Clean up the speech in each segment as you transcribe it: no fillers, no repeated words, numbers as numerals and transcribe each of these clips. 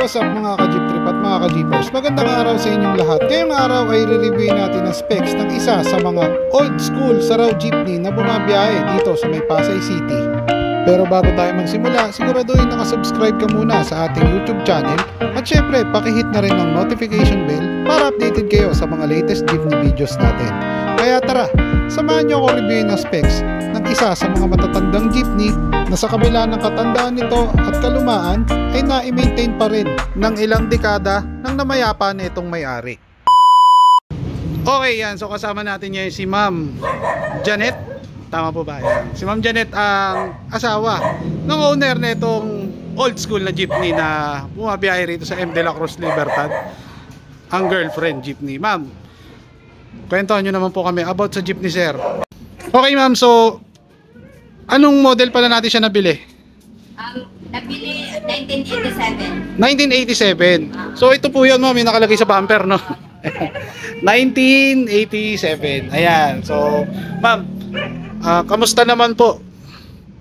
what's up mga ka-jeep trip at mga ka-jeepers? Magandang araw sa inyong lahat. Ngayong araw ay re-review natin ang specs ng isa sa mga old school Saraw jeepney na bumabiyahe dito sa may Pasay City. Pero bago tayo magsimula, siguraduhin nakasubscribe ka muna sa ating YouTube channel at syempre pakihit na rin ng notification bell para updated kayo sa mga latest jeepney videos natin. Kaya tara, samahan nyo ako reviewin ang specs ng isa sa mga matatandang jeepney na sa kabila ng katandaan nito at kalumaan ay na-maintain pa rin ng ilang dekada ng namayapa na itong may-ari. Okay yan, so kasama natin ngayon si Ma'am Janet. Tama po ba yan? Si Ma'am Janet ang asawa ng owner na itong old school na jeepney na bumabiyahe rito sa M. de la Cruz, Libertad. Ang girlfriend jeepney. Ma'am, kwentuhan nyo naman po kami about sa jeepney, sir. Okay ma'am, so anong model pala natin siya nabili? Nabili 1987. 1987. So ito po yun ma'am, yung nakalagay sa bumper, no? 1987. Ayan. So ma'am, kamusta naman po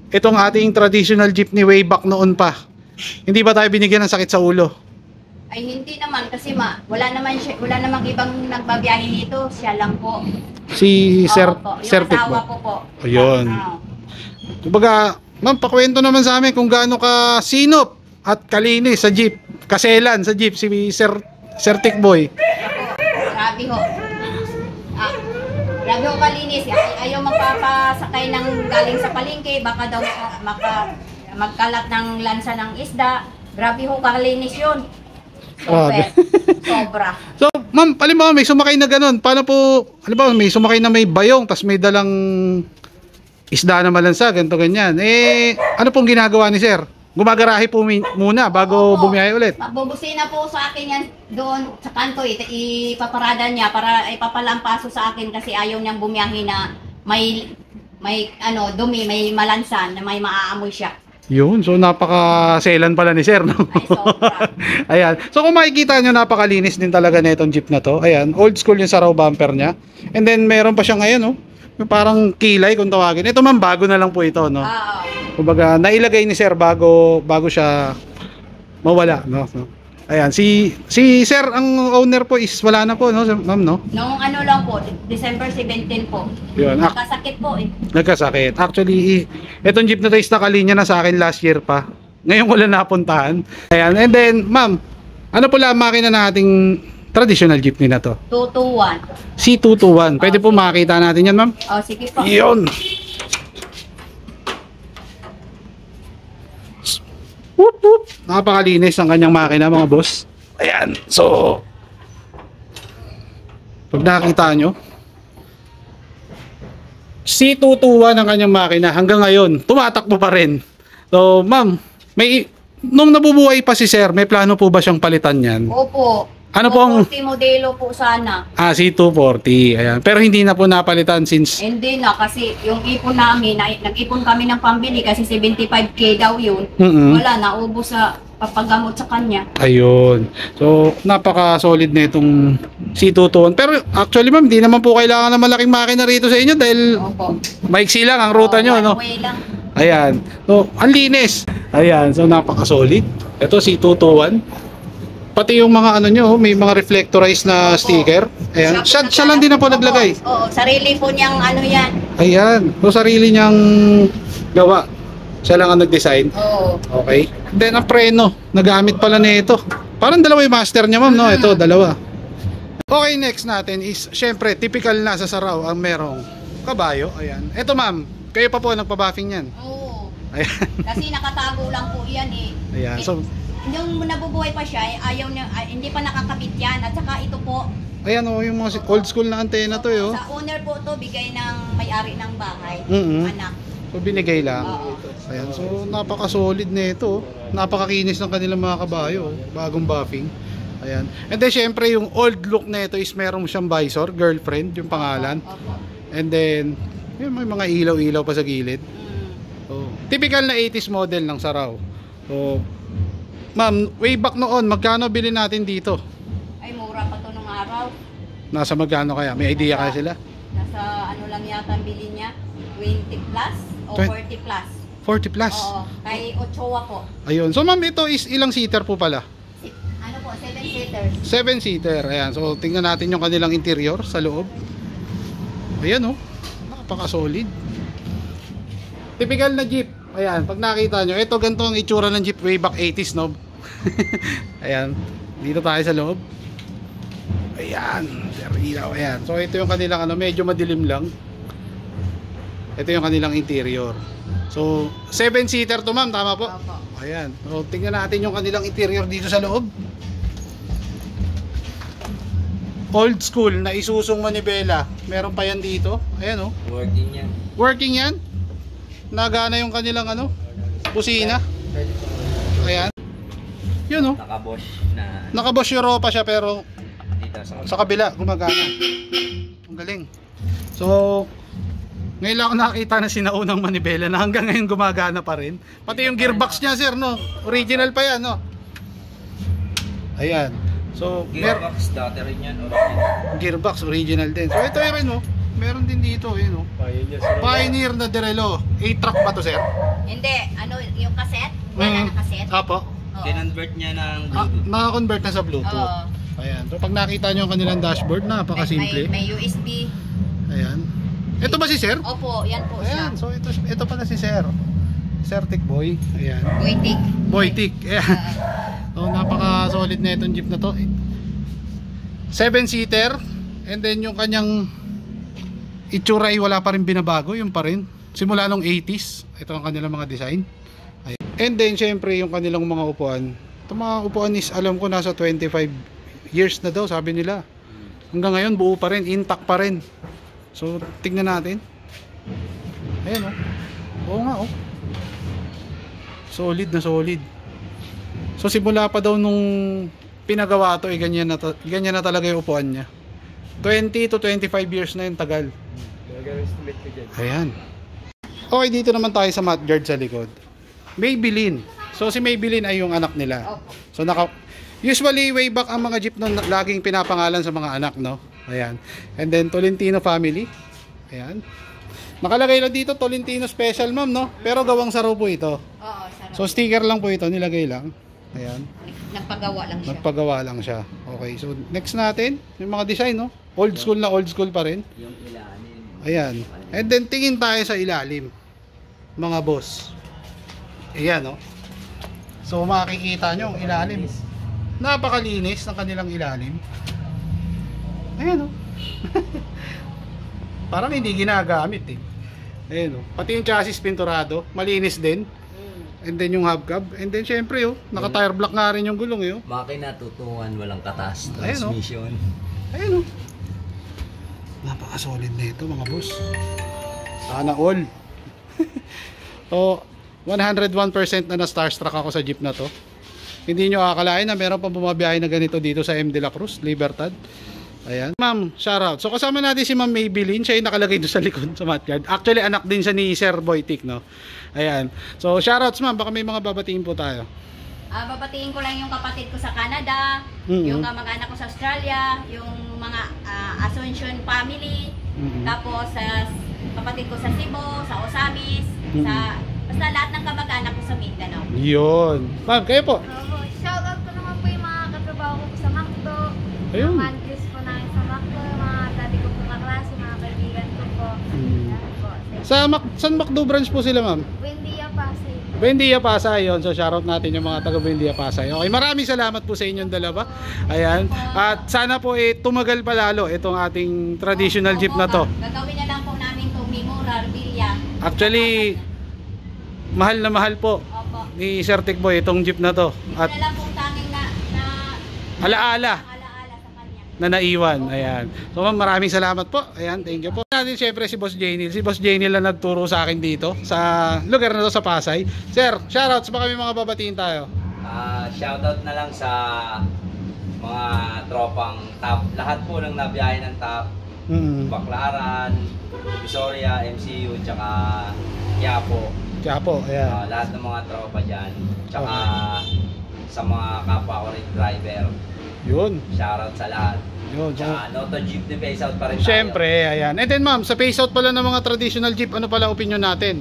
itong ating traditional jeepney way back noon pa? Hindi ba tayo binigyan ng sakit sa ulo? Ay hindi naman kasi wala namang ibang nagbabiyahe nito, siya lang po. Si Sir Sir Tic ba? po. Po. Ayun. Kumbaga, ma'am, pakwento naman sa amin kung gaano ka sinop at kalinis sa jeep, kaselan sa jeep si Sir Tic Boy. Grabe ho. Grabe ho kalinis. Ayaw magpapasakay ng galing sa palengke, baka daw magkalat ng lansa ng isda. Grabe ho kalinis yun. Sobra. So, ma'am, halimbawa may sumakay na ganun. Paano po, halimbawa may sumakay na may bayong, tas may dalang isda na malansa, ganito ganyan. Ano pong ginagawa ni sir? Gumagarahe po muna bago bumiyahe ulit. Mabubusina po sa akin yan doon sa kanto. Ipaparada niya para ipapalampaso sa akin kasi ayaw niyang bumiyahe na may dumi, may malansa, na may maaamoy siya. Yun, so napaka-selan pala ni sir, no? Ay, sobra. Ayan. So kung makikita nyo, napakalinis din talaga na itong jeep na to. Ayan, old school yung Saraw bumper niya. And then meron pa siya ngayon, no? Yung parang kilay kung tawagin. Ito man, bago na lang po ito, no? Kumbaga, nailagay ni sir bago siya mawala, no? Ayan, si sir, ang owner po is wala na po, no, ma'am, no? Noong ano lang po, December 17 po. Yun. Nagkasakit po eh. Nagkasakit. Actually, itong jeep na to is nakalinya na sa akin last year pa. Ngayon wala napuntahan. Ayan, and then, ma'am, ano po lang makina na ating traditional jeepney na to? 221. C221. Pwede po makita natin yan, ma'am? Oh, sige po. Yun. Whoop, whoop. Napakalinis ang kanyang makina, mga boss. Ayan. So, pag nakita nyo, C221 ang kanyang makina. Hanggang ngayon, tumatakbo pa rin. So, ma'am, nung nabubuhay pa si sir, may plano po ba siyang palitan yan? Opo. Ano pong 240 modelo po sana. C240. Ayan. Pero hindi na po napalitan since Hindi na kasi yung ipon namin, nag-ipon kami ng pambili kasi 75k daw yun. Wala, naubos sa papagamot sa kanya. Ayun. So, napaka-solid na itong C221. Pero actually ma'am, hindi naman po kailangan ng malaking makina rito sa inyo dahil maiksi lang ang ruta nyo, no? Way lang. Ayan. So, ang linis. Ayan. So, napaka-solid. Ito, C221. Pati yung mga ano nyo, may mga reflectorized na sticker. Ayan. Siya lang din na po naglagay. Oo, sarili po niyang ano yan. Ayan. So, sarili niyang gawa. Siya lang ang nag-design. Oo. Okay. Then, ang preno. Nagamit pala na ito. Parang dalawa yung master niya, ma'am, no? Ito, dalawa. Okay, next natin is, syempre, typical na sa Saraw ang merong kabayo. Ayan. Ito, ma'am. Kayo pa po nagpa-buffing yan. Oo. Ayan. Kasi nakatago lang po yan eh. Ayan. So, yung nabubuhay pa siya, ayaw niya, hindi pa nakakabit yan. At saka ito po. ayan o, yung mga old school na antena to, yo. Sa owner po to, bigay ng may-ari ng bahay. Anak. So, binigay lang. Oo. Ayan. So, napaka-solid na ito. Napakakinis ng kanilang mga kabayo. Bagong buffing. Ayan. And then, syempre, yung old look na ito is meron siyang visor, girlfriend, yung pangalan. Opo. And then, yun, may mga ilaw-ilaw pa sa gilid. So, typical na 80s model ng Saraw. So, ma'am, way back noon, magkano bilhin natin dito? Ay, mura pa to nung araw. Nasa magkano kaya? May idea kaya sila? Nasa ano lang yata ang bili niya? 20 plus o 40 plus. 40 plus? Oo, kay Ochoa po. Ayun. So ma'am, ito is ilang seater po pala? 6. Opo, 7-seater. 7-seater. Ayan. So, tingnan natin yung kanilang interior sa loob. Ayan, oh. Napaka-solid. Typical na jeep. Ayan, pag nakita nyo, ito ganito ang itsura ng jeep way back 80s, no? Ayan. Dito tayo sa loob. Ayan. Ayan. So, ito yung kanilang, medyo madilim lang. Ito yung kanilang interior. So, 7-seater to, ma'am. Tama po? Opo. Ayan. So, tingnan natin yung kanilang interior dito sa loob. Old school na Isusong manibela. Meron pa yan dito. Ayan, oh. Working yan. Working yan. Nagana yung kanilang busina. Ayan. Yun, oh. Naka-Bosch na Naka-Bosch Europa siya pero dito sa kabila gumagana. Ang galing. So, ngayon lang ako nakakita na sinaunang manibela na hanggang ngayon gumagana pa rin. Pati yung gearbox niya, sir, no? Original pa yan, no? Ayan. So, Gearbox, dati rin yan. Original. gearbox original din. So, ito rin, no? Meron din dito, yun, no? Pioneer na Derelo. 8-track ba to, sir? Hindi, yung cassette? Wala na cassette? Apo. Oo. Kinonvert niya ng Bluetooth. Naka-convert na sa Bluetooth. Oo. Ayan. So, pag nakita nyo ang kanilang dashboard, napakasimple. May USB. Ayan. Ito ba si sir? Opo, yan po siya. Ayan. So, ito pala si sir. Sir Tikboy. Ayan. Buitik. Boytik. Ayan. So, napaka-solid na itong jeep na to. 7-seater. And then, yung kanyang itsura ay wala pa rin binabago. Yung pa rin. Simula nung 80s. Ito ang kanilang mga design. Ayan. And then, syempre, yung kanilang mga upuan. Itong mga upuan is, alam ko, nasa 25 years na daw, sabi nila. Hanggang ngayon, buo pa rin. Intact pa rin. So, tignan natin. Ayan, oh. Oo nga, oh. Solid na solid. So, simula pa daw nung pinagawa to, ganyan na talaga yung upuan niya. 20 to 25 years na yung tagal. Ayan. Okay, dito naman tayo sa mudguard sa likod. Maybelline. So, si Maybelline ay yung anak nila. Opo. So, usually, way back ang mga jeep nun, laging pinapangalan sa mga anak, no? Ayan. And then, Tolentino family. Ayan. Nakalagay lang dito, Tolentino special, ma'am, no? Pero gawang saro po ito. Oo, sarap. So, sticker lang po ito, nilagay lang. Ayan. Nagpagawa lang siya. Nagpagawa lang siya. Okay, so next natin, yung mga design, no? Old school na old school pa rin. Yung ilalim. Ayan. And then, tingin tayo sa ilalim. Mga boss. Ayan, no? So, makikita nyo ang ilalim. Napakalinis ng kanilang ilalim. Ayan, no? Parang hindi ginagamit, eh. Ayan, no? Pati yung chassis pinturado, malinis din. And then yung hubcap. And then syempre, oh, naka-tire block nga rin yung gulong, eh. Oh. Makina tutungan, walang katas. Ayun, oh. Transmission. Ayun, oh. Napaka-solid na ito, mga boss. Sana all. So, 101% na na-starstruck ako sa jeep na to. Hindi nyo akalain na meron pang bumabiyahe na ganito dito sa M. De La Cruz, Libertad. Ayan. Ma'am, shoutout. So, kasama natin si Ma'am Maybelline. Siya yung nakalagay doon sa likod sa mudguard. Actually, anak din siya ni Sir Boytik, no? Ayan. So, shoutouts, ma'am. Baka may mga babatiin po tayo. Babatiin ko lang yung kapatid ko sa Canada, Mhm. yung kamag-anak ko sa Australia, yung mga Asuncion family, Mhm. tapos sa kapatid ko sa Cebu, sa Osamis, Mhm. basta lahat ng kamag-anak ko sa Mindanao. Yun. Ma'am, kayo po. Shoutout ko naman po yung mga katrabaho ko sa McDo, Ayun. mga managers po namin sa McDo, mga dati ko po kaklase, mga kaibigan ko po. Mm. Yan po. Saan McDo branch po sila, ma'am? Buendia Pasay. Buendia Pasay, yun. So, shoutout natin yung mga taga Buendia Pasay. Okay, maraming salamat po sa inyong dalawa. Ayan. At sana po tumagal pa lalo itong ating traditional jeep na to. Gagawin na lang po namin itong memorabilia. Actually, mahal na mahal po Opo. ni Sir Tikboy itong jeep na to. Ito At na lang pong tanging na alaala alaala sa kanya. na naiwan. Ayan. So, ma'am, maraming salamat po. Ayan, thank you po. Natin syempre si Boss Janil. Si Boss Janil na nagturo sa akin dito sa lugar na to sa Pasay. Sir, shoutouts, baka may mga babatiin tayo. Shoutout na lang sa mga tropang top. Lahat po ng nabiyahe ng top. Baclaran, Visoria, MCU, tsaka Quiapo. Kaya po, ayan. Lahat ng mga tropa dyan. Tsaka sa mga kapwa ko rin driver. Yun. Shoutout sa lahat. Yun. So, Tsaka Noto Jeep ni face out pa rin tayo. syempre, ayan. And then ma'am, sa face out pala ng mga traditional jeep, ano pala opinion natin?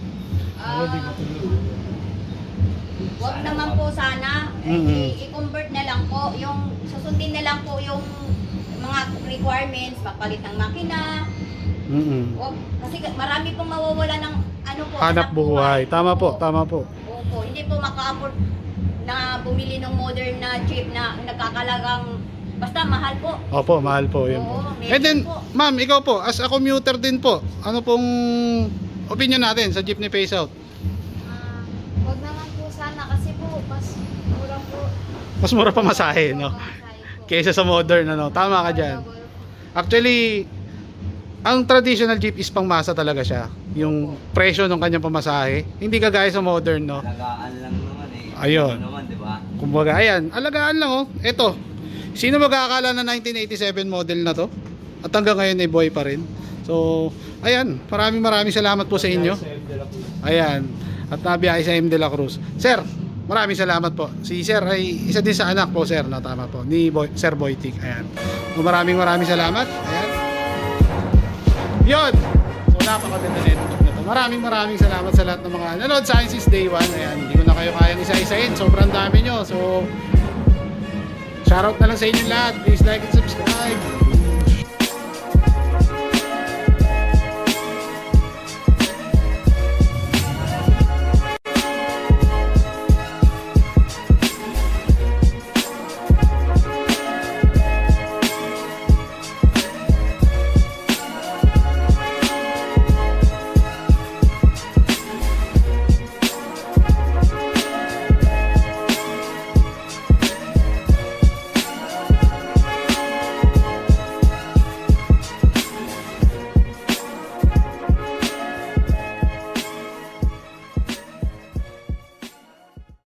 Wag naman po sana, Mhm. i-convert na lang po. po, yung susundin na lang po yung mga requirements, magpalit ng makina. O, kasi marami pong mawawala ng ano po, Hanap buhay. Tama po, tama po. Opo, hindi po maka-afford na bumili ng modern na jeep na nagkakalagang basta mahal po. Opo, mahal po yun. Oo, medyo And then, po. ma'am, ikaw po, as a commuter din po, ano pong opinion natin sa jeepney phase out? Huwag naman po sana kasi po, mas mura po. Mas mura pa masahe, no? Kaysa sa modern, ano? Tama ka dyan. Actually, ang traditional jeep is pangmasa talaga siya. Yung presyo ng kanyang pamasahe, hindi kagaya sa modern, no? Alagaan lang naman eh. Ayun. Ano naman, di ba? Kumbaga, ayan, alagaan lang, oh. Ito, sino magkakala na 1987 model na to? At hanggang ngayon ay buhay pa rin. So, ayan, maraming salamat po sa inyo. Ayan, at nabiyahe sa M. De La Cruz. Sir, maraming salamat po. Si Sir ay isa din sa anak po, Sir, na tama po, ni Sir Boytik. Ayan. So, maraming salamat. Ayan. Yun. So, napakaganda na ito. Maraming salamat sa lahat ng mga nanood sa akin since day 1. Ayan, hindi ko na kayo kayang isa-isahin. Sobrang dami nyo. So, shoutout na lang sa inyo lahat. Please like and subscribe.